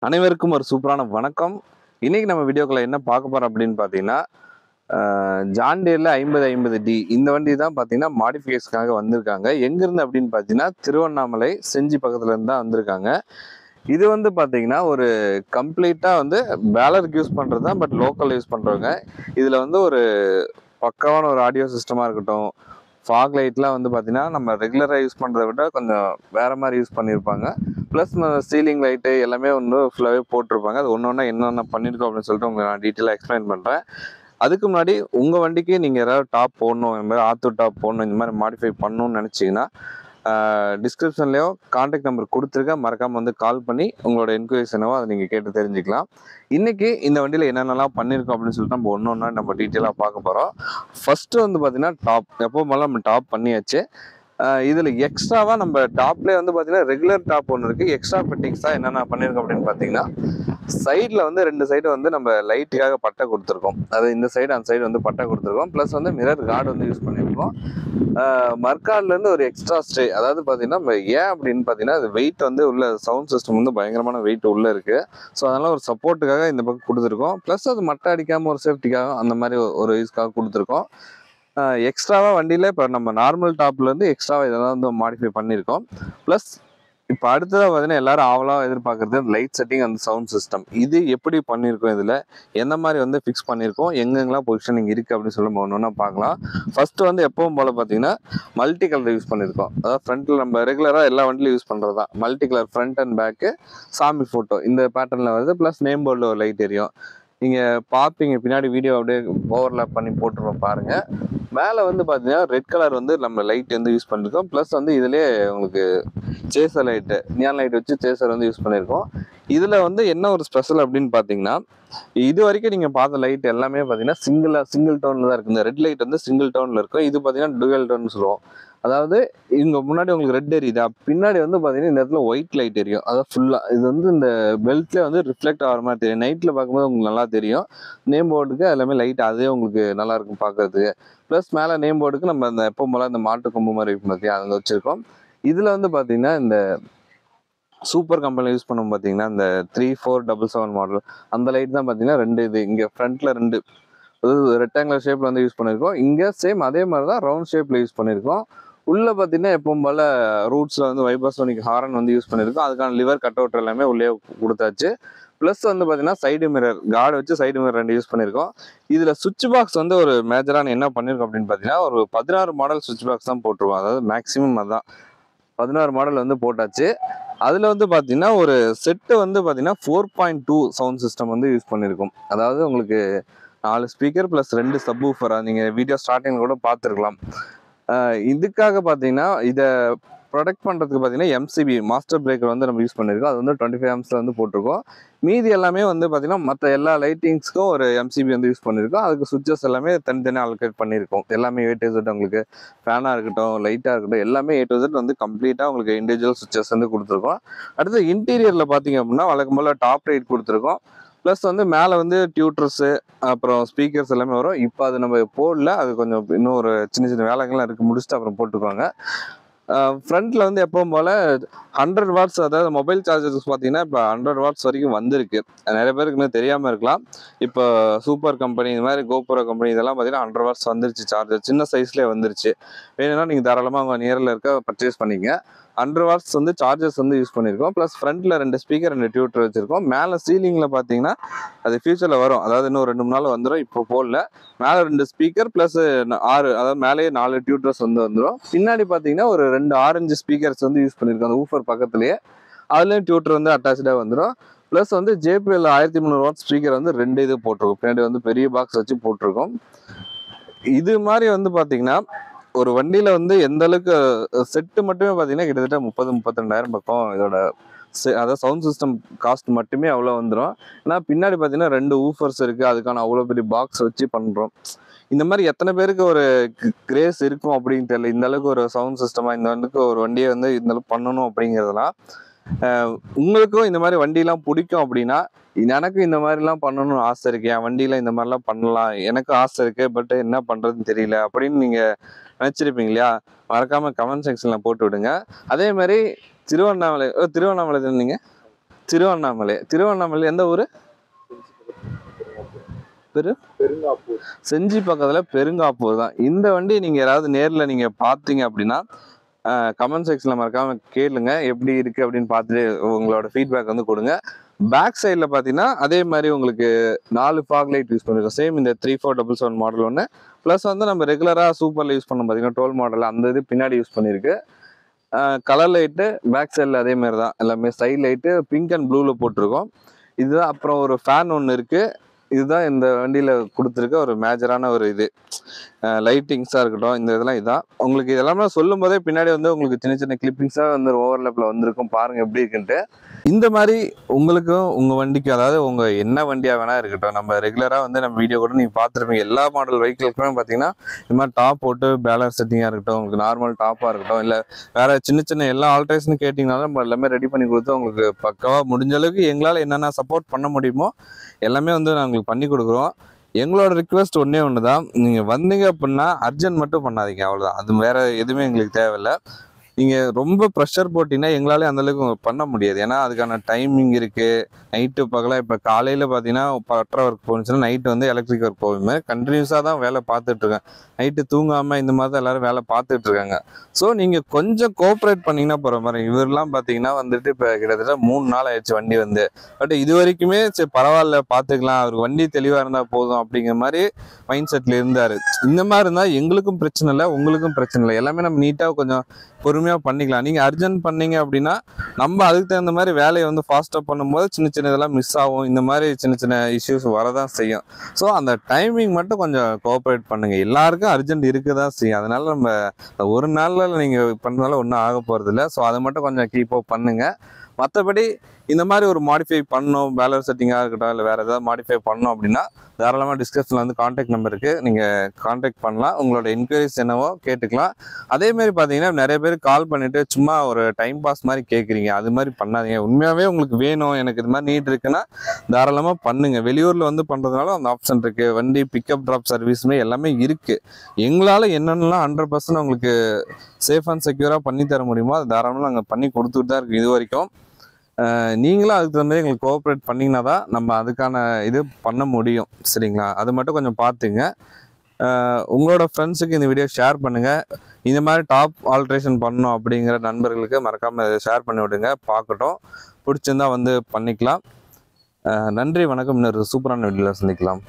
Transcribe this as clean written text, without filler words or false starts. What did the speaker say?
அனைவருக்கும் ஒரு சூப்பரான வணக்கம். இன்னைக்கு நம்ம வீடியோக்குள்ள என்ன பார்க்க போறோம் அப்படின்னு பார்த்தீங்கன்னா, ஜான் டீர்ல 5050D இந்த வண்டி தான் பார்த்தீங்கன்னா மாடிஃபிகேஷனுக்காக வந்திருக்காங்க. எங்கிருந்து அப்படின்னு பார்த்தீங்கன்னா, திருவண்ணாமலை செஞ்சி பக்கத்துல இருந்து தான் வந்திருக்காங்க. இது வந்து பார்த்தீங்கன்னா ஒரு கம்ப்ளீட்டா வந்து பேலருக்கு யூஸ் பண்றது தான், பட் லோக்கல் யூஸ் பண்றவங்க. இதுல வந்து ஒரு பக்காவான ஒரு ஆடியோ சிஸ்டமா இருக்கட்டும், ஃபாக் லைட்லாம் வந்து பார்த்தீங்கன்னா நம்ம ரெகுலராக யூஸ் பண்ணுறத விட கொஞ்சம் வேறு மாதிரி யூஸ் பண்ணியிருப்பாங்க. ப்ளஸ் சீலிங் லைட்டு எல்லாமே வந்து ஃபுல்லாகவே போட்டிருப்பாங்க. அது ஒன்று ஒன்றா என்னென்ன பண்ணியிருக்கோம் அப்படின்னு சொல்லிட்டு உங்களுக்கு நான் டீட்டெயிலாக எக்ஸ்பிளைன் பண்ணுறேன். அதுக்கு முன்னாடி உங்கள் வண்டிக்கு நீங்கள் ஏதாவது டாப் போடணும், இந்த மாதிரி ஆத்தூர் டாப் போடணும், இந்த மாதிரி மாடிஃபை பண்ணணும்னு நினச்சிங்கன்னா டிஸ்கிரிப்ஷன்லேயோ கான்டாக்ட் நம்பர் கொடுத்துருக்கேன். மறக்காமல் வந்து கால் பண்ணி உங்களோட என்கொயரிஸ் என்னவோ அதை நீங்கள் கேட்டு தெரிஞ்சுக்கலாம். இன்றைக்கி இந்த வண்டியில் என்னென்னலாம் பண்ணியிருக்கோம் அப்படின்னு சொல்லிட்டு நம்ம ஒன்று ஒன்றா நம்ம டீட்டெயிலாக பார்க்க போகிறோம். ஃபஸ்ட்டு வந்து பார்த்திங்கன்னா டாப் எப்போ மேலே நம்ம டாப் பண்ணியாச்சு. இதில் எக்ஸ்ட்ராவாக நம்ம டாப்லேயே வந்து பார்த்தீங்கன்னா ரெகுலர் டாப் ஒன்று இருக்குது. எக்ஸ்ட்ரா ஃபிட்டிங்ஸாக என்னென்ன பண்ணியிருக்கோம் அப்படின்னு பார்த்தீங்கன்னா, சைடில் வந்து 2 சைடு வந்து நம்ம லைட்டுக்காக பட்டை கொடுத்துருக்கோம். அது இந்த சைடு அந்த சைடு வந்து பட்டை கொடுத்துருக்கோம். ப்ளஸ் வந்து மிரர் கார்டு வந்து யூஸ் பண்ணியிருக்கோம். மர்கார்ட்லேருந்து ஒரு எக்ஸ்ட்ரா ஸ்ட்ரே, அதாவது பார்த்தீங்கன்னா நம்ம ஏன் அப்படின்னு பார்த்தீங்கன்னா அது வெயிட் வந்து உள்ள சவுண்ட் சிஸ்டம் வந்து பயங்கரமான வெயிட் உள்ளே இருக்குது. ஸோ அதனால் ஒரு சப்போர்ட்டுக்காக இந்த பக்கம் கொடுத்துருக்கோம். ப்ளஸ் அது மட்டை அடிக்காமல் ஒரு சேஃப்டிக்காக அந்த மாதிரி ஒரு யூஸ்க்காக கொடுத்துருக்கோம். எக்ஸ்ட்ராவாக வண்டியில் இப்போ நம்ம நார்மல் டாப்லேருந்து எக்ஸ்ட்ராவாக இதெல்லாம் வந்து மாடிஃபை பண்ணியிருக்கோம். ப்ளஸ் இப்போ அடுத்ததாக பார்த்தீங்கன்னா எல்லாரும் ஆவலாக எதிர்பார்க்குறது லைட் செட்டிங் அந்த சவுண்ட் சிஸ்டம். இது எப்படி பண்ணியிருக்கோம், இதில் எந்த மாதிரி வந்து ஃபிக்ஸ் பண்ணியிருக்கோம், எங்கெங்கெல்லாம் பொசிஷனிங் இருக்குது அப்படின்னு சொல்லி ஒன்று ஒன்றா பார்க்கலாம். ஃபஸ்ட்டு வந்து எப்பவும் போல் பார்த்தீங்கன்னா மல்டி கலர் யூஸ் பண்ணியிருக்கோம். அதாவது ஃப்ரண்ட்டில் நம்ம ரெகுலராக எல்லா வண்டியிலும் யூஸ் பண்ணுறது தான் multi colour. Front and back சாமி ஃபோட்டோ இந்த பேட்டர்னில் வருது. ப்ளஸ் நேம் போர்டில் ஒரு லைட் எரியும். நீங்கள் பார்ப்பீங்க பின்னாடி வீடியோ அப்படியே ஓவர்லாப் பண்ணி போட்டுருவோம் பாருங்கள். மேலே வந்து பார்த்தீங்கன்னா ரெட் கலர் வந்து நம்ம லைட் வந்து யூஸ் பண்ணியிருக்கோம். ப்ளஸ் வந்து இதிலே உங்களுக்கு சேசர் லைட்டு நியான் லைட் வச்சு சேசர் வந்து யூஸ் பண்ணியிருக்கோம். இதில் வந்து என்ன ஒரு ஸ்பெஷல் அப்படின்னு பார்த்தீங்கன்னா, இது வரைக்கும் நீங்கள் பார்த்த லைட் எல்லாமே பார்த்தீங்கன்னா சிங்கிள் டோனில் தான் இருக்குது. இந்த ரெட் லைட் வந்து சிங்கிள் டோனில் இருக்கும். இது பார்த்தீங்கன்னா டுவல் டோன் சொல்லுவோம். அதாவது இங்கே முன்னாடி உங்களுக்கு ரெட் எரியுதா, பின்னாடி வந்து பார்த்தீங்கன்னா இந்த இடத்துல ஒயிட் லைட் எரியும். அதாவது ஃபுல்லாக இது வந்து இந்த பெல்ட்லேயே வந்து ரிஃப்ளெக்ட் ஆகிற மாதிரி தெரியும். நைட்டில் பார்க்கும்போது உங்களுக்கு நல்லா தெரியும். நேம் போர்டுக்கு எல்லாமே லைட் அதே உங்களுக்கு நல்லாயிருக்கும் பார்க்குறதுக்கு. ப்ளஸ் மேலே நேம் போர்டுக்கு நம்ம இந்த எப்போ போல இந்த மாட்டு கொம்பு மாதிரி இருக்கும் பார்த்தியா, அங்கே வச்சுருக்கோம். இதில் வந்து பார்த்தீங்கன்னா இந்த சூப்பர் கம்பெனியில் யூஸ் பண்ணும் பார்த்தீங்கன்னா இந்த 3477 மாடல் அந்த லைட் தான் பார்த்தீங்கன்னா 2 இது இங்கே ஃப்ரண்ட்டில் 2 ரெக்டாங்குலர் ஷேப்பில் வந்து யூஸ் பண்ணியிருக்கோம். இங்கே சேம் அதே மாதிரி தான் ரவுண்ட் ஷேப்பில் யூஸ் பண்ணியிருக்கோம். உள்ளே பார்த்தீங்கன்னா எப்பவும் போல் ரூட்ஸில் வந்து வைப்ரசோனிக் ஹாரன் வந்து யூஸ் பண்ணியிருக்கோம். அதுக்கான லிவர் கட் அவுட் எல்லாமே உள்ளே கொடுத்தாச்சு. ப்ளஸ் வந்து பார்த்தீங்கன்னா சைடு மிரர் கார்டு வச்சு சைடு மிரர் 2 யூஸ் பண்ணியிருக்கோம். இதில் சுவிட்ச் பாக்ஸ் வந்து ஒரு மேஜரான என்ன பண்ணியிருக்கோம் அப்படின்னு பார்த்தீங்கன்னா ஒரு 16 மாடல் சுவிட்ச் பாக்ஸ் தான் போட்டுருவோம். அதாவது மேக்ஸிமம் அதுதான் 16 மாடல் வந்து போட்டாச்சு. அதில் வந்து பார்த்தீங்கன்னா ஒரு செட்டு வந்து பார்த்தீங்கன்னா 4.2 சவுண்ட் சிஸ்டம் வந்து யூஸ் பண்ணியிருக்கோம். அதாவது உங்களுக்கு 4 ஸ்பீக்கர் ப்ளஸ் 2 சப்வூஃபர். நீங்கள் வீடியோ ஸ்டார்டிங் கூட பார்த்துருக்கலாம். இதுக்காக பார்த்தீங்கன்னா இதை ப்ரொடெக்ட் பண்ணுறதுக்கு பார்த்தீங்கன்னா எம்சிபி மாஸ்டர் பிரேக்கர் வந்து நம்ம யூஸ் பண்ணியிருக்கோம். அது வந்து 25 ஆம்ஸில் வந்து போட்டிருக்கோம். மீதி எல்லாமே வந்து பார்த்தீங்கன்னா மற்ற எல்லா லைட்டிங்ஸ்க்கும் ஒரு எம்சிபி வந்து யூஸ் பண்ணியிருக்கோம். அதுக்கு சுவிட்சஸ் எல்லாமே தனித்தனியாக அலோகேட் பண்ணியிருக்கோம். எல்லாமே A to Z உங்களுக்கு ஃபேனாக இருக்கட்டும் லைட்டாக இருக்கட்டும் எல்லாமே A to Z வந்து கம்ப்ளீட்டாக உங்களுக்கு இண்டிவிஜுவல் சுவிட்சஸ் வந்து கொடுத்துருக்கோம். அடுத்து இன்டீரியரில் பார்த்தீங்க அப்படின்னா வழக்கம் போல் டாப் லைட் கொடுத்துருக்கோம். ப்ளஸ் வந்து மேலே வந்து டியூட்டர்ஸு அப்புறம் ஸ்பீக்கர்ஸ் எல்லாமே வரும். இப்போ அது நம்ம போடல, அது கொஞ்சம் இன்னும் ஒரு சின்ன சின்ன வேலைகள்லாம் இருக்குது, முடிச்சுட்டு அப்புறம் போட்டுக்குவாங்க. ஃப்ரண்ட்டில் வந்து எப்பவும் போல் 100 வாட்ஸ், அதாவது மொபைல் சார்ஜர்ஸ் பார்த்தீங்கன்னா இப்போ 100 வாட்ஸ் வரைக்கும் வந்திருக்கு. நிறைய பேருக்கு இன்னும் தெரியாமல் இருக்கலாம். இப்போ சூப்பர் கம்பெனி இந்த மாதிரி கோபுரோ கம்பெனி இதெல்லாம் பார்த்தீங்கன்னா 100 வாட்ஸ் வந்துருச்சு. சார்ஜர் சின்ன சைஸ்லேயே வந்துருச்சு. வேணும்னா நீங்கள் தாராளமாக அவங்க நியரில் இருக்க பர்ச்சேஸ் பண்ணிங்க. 100 வாட்ஸ் வந்து சார்ஜர்ஸ் வந்து யூஸ் பண்ணியிருக்கோம். ப்ளஸ் ஃப்ரண்ட்டில் 2 ஸ்பீக்கர் 2 டியூட்டர் வச்சுருக்கோம். மேலே சீலிங்கில் பார்த்தீங்கன்னா அது ஃபியூச்சரில் வரும், அதாவது இன்னும் 2 3 நாள் வந்துடும். இப்போ போடல. மேலே 2 ஸ்பீக்கர் ப்ளஸ் 6, அதாவது மேலேயே 4 டியூட்டர்ஸ் வந்து வந்துடும். பின்னாடி பார்த்தீங்கன்னா ஒரு 2 ஆரஞ்சு ஸ்பீக்கர்ஸ் வந்து யூஸ் பண்ணியிருக்கோம் அந்த ஊஃபர் பக்கத்துலேயே. அதுலேயும் டியூட்டர் வந்து அட்டாச்சாக வந்துடும். ப்ளஸ் வந்து JBL 1300 வாட் ஸ்பீக்கர் வந்து 2 இது போட்டிருக்கோம். பின்னாடி வந்து பெரிய பாக்ஸ் வச்சு போட்டிருக்கோம். இது மாதிரி வந்து பார்த்தீங்கன்னா ஒரு வண்டியில் வந்து எந்த அளவுக்கு செட்டு மட்டுமே பார்த்தீங்கன்னா கிட்டத்தட்ட 30-32,000 பக்கம் இதோட அதாவது சவுண்ட் சிஸ்டம் காஸ்ட் மட்டுமே அவ்வளோ வந்துடும். ஏன்னா பின்னாடி பார்த்தீங்கன்னா 2 ஊஃபர்ஸ் இருக்குது, அதுக்கான அவ்வளோ பெரிய பாக்ஸ் வச்சு பண்ணுறோம். இந்த மாதிரி எத்தனை பேருக்கு ஒரு கிரேஸ் இருக்கும் அப்படின்னு தெரியல. இந்த அளவுக்கு ஒரு சவுண்ட் சிஸ்டமாக இந்த அளவுக்கு ஒரு வண்டியை வந்து இந்த அளவுக்கு பண்ணணும் அப்படிங்கிறதுலாம். உங்களுக்கும் இந்த மாதிரி வண்டிலாம் பிடிக்கும் அப்படின்னா, எனக்கு இந்த மாதிரிலாம் பண்ணணும்னு ஆசை இருக்குது, என் வண்டியில் இந்த மாதிரிலாம் பண்ணலாம் எனக்கும் ஆசை இருக்குது, பட் என்ன பண்ணுறதுன்னு தெரியல அப்படின்னு நீங்கள் நினச்சிருப்பீங்க இல்லையா? மறக்காமல் கமெண்ட் செக்ஷனில் போட்டு விடுங்க. அதே மாதிரி திருவண்ணாமலை தானே நீங்கள்? திருவண்ணாமலை எந்த ஊர்? பெருங்காப்பூர். செஞ்சி பக்கத்துல பெருங்காப்பூர் தான். இந்த வண்டி நீங்க யாராவது நேர்ல நீங்க பாத்தீங்க அப்படின்னா கமெண்ட் செக்ஷன்ல மறக்காம கேளுங்க எப்படி இருக்கு அப்படின்னு பார்த்துட்டு உங்களோட ஃபீட்பேக் வந்து கொடுங்க. பேக் சைடில் பார்த்தீங்கன்னா அதே மாதிரி உங்களுக்கு 4 ஃபாக் லைட் யூஸ் பண்ணிருக்கோம். சேம் இந்த 3477 மாடல் ஒன்று ப்ளஸ் வந்து நம்ம ரெகுலராக சூப்பரில் யூஸ் பண்ணோம் பார்த்தீங்கன்னா 12 மாடல் அந்த இது பின்னாடி யூஸ் பண்ணியிருக்கு. கலர் லைட்டு பேக் சைடில் அதே மாதிரி தான் எல்லாமே. சைட் லைட்டு பிங்க் அண்ட் ப்ளூவில் போட்டிருக்கோம். இதுதான். அப்புறம் ஒரு ஃபேன் ஒன்று இருக்குது. இதுதான் இந்த வண்டியில் கொடுத்துருக்க ஒரு மேஜரான ஒரு இது லைட்டிங்ஸாக இருக்கட்டும். இந்த இதெல்லாம் இதான் உங்களுக்கு இதெல்லாமே சொல்லும் போதே பின்னாடி வந்து உங்களுக்கு சின்ன சின்ன கிளிப்பிங்ஸாக வந்து ஓவர்லேப்பில் வந்திருக்கும். பாருங்கள் எப்படி இருக்குன்ட்டு. இந்த மாதிரி உங்களுக்கும் உங்கள் வண்டிக்கு அதாவது உங்கள் என்ன வண்டியாக வேணா இருக்கட்டும், நம்ம ரெகுலராக வந்து நம்ம வீடியோ கூட நீங்கள் பார்த்துருப்பீங்க. எல்லா மாடல் வெஹிக்கிள்ஸுமே பார்த்தீங்கன்னா இந்த மாதிரி டாப் போட்டு பேலன்ஸ் செட்டிங்காக இருக்கட்டும், உங்களுக்கு நார்மல் டாப்பாக இருக்கட்டும், இல்லை வேறு சின்ன சின்ன எல்லா ஆல்ட்ரேஷனும் கேட்டிங்கனாலும் நம்ம எல்லாமே ரெடி பண்ணி கொடுத்து உங்களுக்கு பக்காவாக முடிஞ்ச அளவுக்கு எங்களால் என்னென்ன சப்போர்ட் பண்ண முடியுமோ எல்லாமே வந்து நான் உங்களுக்கு பண்ணி கொடுக்குறோம். எங்களோட ரிக்வெஸ்ட் ஒன்றே ஒன்று தான், நீங்கள் வந்தீங்க அப்படின்னா அர்ஜென்ட் மட்டும் பண்ணாதீங்க, அவ்வளோதான். அது வேறு எதுவுமே எங்களுக்கு தேவையில்லை. நீங்கள் ரொம்ப ப்ரெஷர் போட்டிங்கன்னா எங்களாலே அந்தளவுக்கு பண்ண முடியாது. ஏன்னா அதுக்கான டைமிங் இருக்குது. நைட்டு பகலாக இப்போ காலையில் பார்த்தீங்கன்னா பட்டர் ஒர்க் போணுச்சுன்னா நைட்டு வந்து எலக்ட்ரிக் ஒர்க் போகுமே. கண்டினியூஸாக தான் வேலை பார்த்துட்ருக்கேன். நைட்டு தூங்காமல் இந்த மாதிரி தான் எல்லோரும் வேலை பார்த்துட்ருக்காங்க. ஸோ நீங்கள் கொஞ்சம் கோஆப்ரேட் பண்ணிங்கன்னா போகிற மாதிரி. இவரெலாம் பார்த்தீங்கன்னா வந்துட்டு இப்போ கிட்டத்தட்ட 3 நாள் ஆயிடுச்சு வண்டி வந்து. பட் இது வரைக்குமே சரி பரவாயில்ல பார்த்துக்கலாம், அவருக்கு வண்டி தெளிவாக இருந்தால் போதும் அப்படிங்கிற மாதிரி மைண்ட் செட்டில் இருந்தார். இந்த மாதிரி இருந்தால் எங்களுக்கும் பிரச்சனை இல்லை, உங்களுக்கும் பிரச்சனை இல்லை. எல்லாமே நம்ம நீட்டாக கொஞ்சம் பொறுமையாக பண்ணிக்கலாம். நீங்கள் அர்ஜென்ட் பண்ணீங்க அப்படின்னா நம்ம அதுக்கு தகுந்த மாதிரி வேலையை வந்து ஃபாஸ்ட்டாக பண்ணும்போது சின்ன சின்ன இதெல்லாம் மிஸ் ஆகும். இந்த மாதிரி சின்ன சின்ன இஷ்யூஸ் வரதான் செய்யும். ஸோ அந்த டைமிங் மட்டும் கொஞ்சம் கோஆப்ரேட் பண்ணுங்கள். எல்லாருக்கும் அர்ஜென்ட் இருக்க தான் செய்யும். அதனால நம்ம ஒரு நாளில் நீங்கள் பண்ணுறதுனால ஒன்றும் ஆக போகிறதில்ல. ஸோ அதை மட்டும் கொஞ்சம் கீப் அப் பண்ணுங்கள். மற்றபடி இந்த மாதிரி ஒரு மாடிஃபை பண்ணணும், பேலன்ஸ் செட்டிங்காக இருக்கட்டும், இல்லை வேறு ஏதாவது மாடிஃபை பண்ணணும் அப்படின்னா தாராளமாக டிஸ்கிரிப்ஷனில் வந்து கான்டாக்ட் நம்பர் இருக்குது, நீங்கள் கான்டாக்ட் பண்ணலாம். உங்களோட என்கொயரிஸ் என்னவோ கேட்டுக்கலாம். அதேமாரி பார்த்தீங்கன்னா நிறைய பேர் கால் பண்ணிவிட்டு சும்மா ஒரு டைம் பாஸ் மாதிரி கேட்குறீங்க. அது மாதிரி பண்ணாதீங்க. உண்மையாகவே உங்களுக்கு வேணும், எனக்கு இது மாதிரி நீட் இருக்குன்னா தாராளமாக பண்ணுங்கள். வெளியூரில் வந்து பண்ணுறதுனால அந்த ஆப்ஷன் இருக்குது. வண்டி பிக்கப் ட்ராப் சர்வீஸுமே எல்லாமே இருக்குது. எங்களால் என்னென்னலாம் 100% உங்களுக்கு சேஃப் அண்ட் செக்யூராக பண்ணித்தர முடியுமோ அது தாராளமாக நாங்கள் பண்ணி கொடுத்துட்டு தான் இருக்குது இது வரைக்கும். நீங்களும் அதுக்கு தகுந்த மாதிரி எங்களுக்கு கோஆப்ரேட் பண்ணிங்கன்னா தான் நம்ம அதுக்கான இது பண்ண முடியும். சரிங்களா? அது மட்டும் கொஞ்சம் பார்த்துங்க. உங்களோட ஃப்ரெண்ட்ஸுக்கு இந்த வீடியோ ஷேர் பண்ணுங்கள். இந்த மாதிரி டாப் ஆல்ட்ரேஷன் பண்ணணும் அப்படிங்கிற நண்பர்களுக்கு மறக்காமல் ஷேர் பண்ணி விடுங்க, பார்க்கட்டும். பிடிச்சிருந்தா வந்து பண்ணிக்கலாம். நன்றி, வணக்கம். இன்னொரு சூப்பரான வீடியோவில் சந்திக்கலாம்.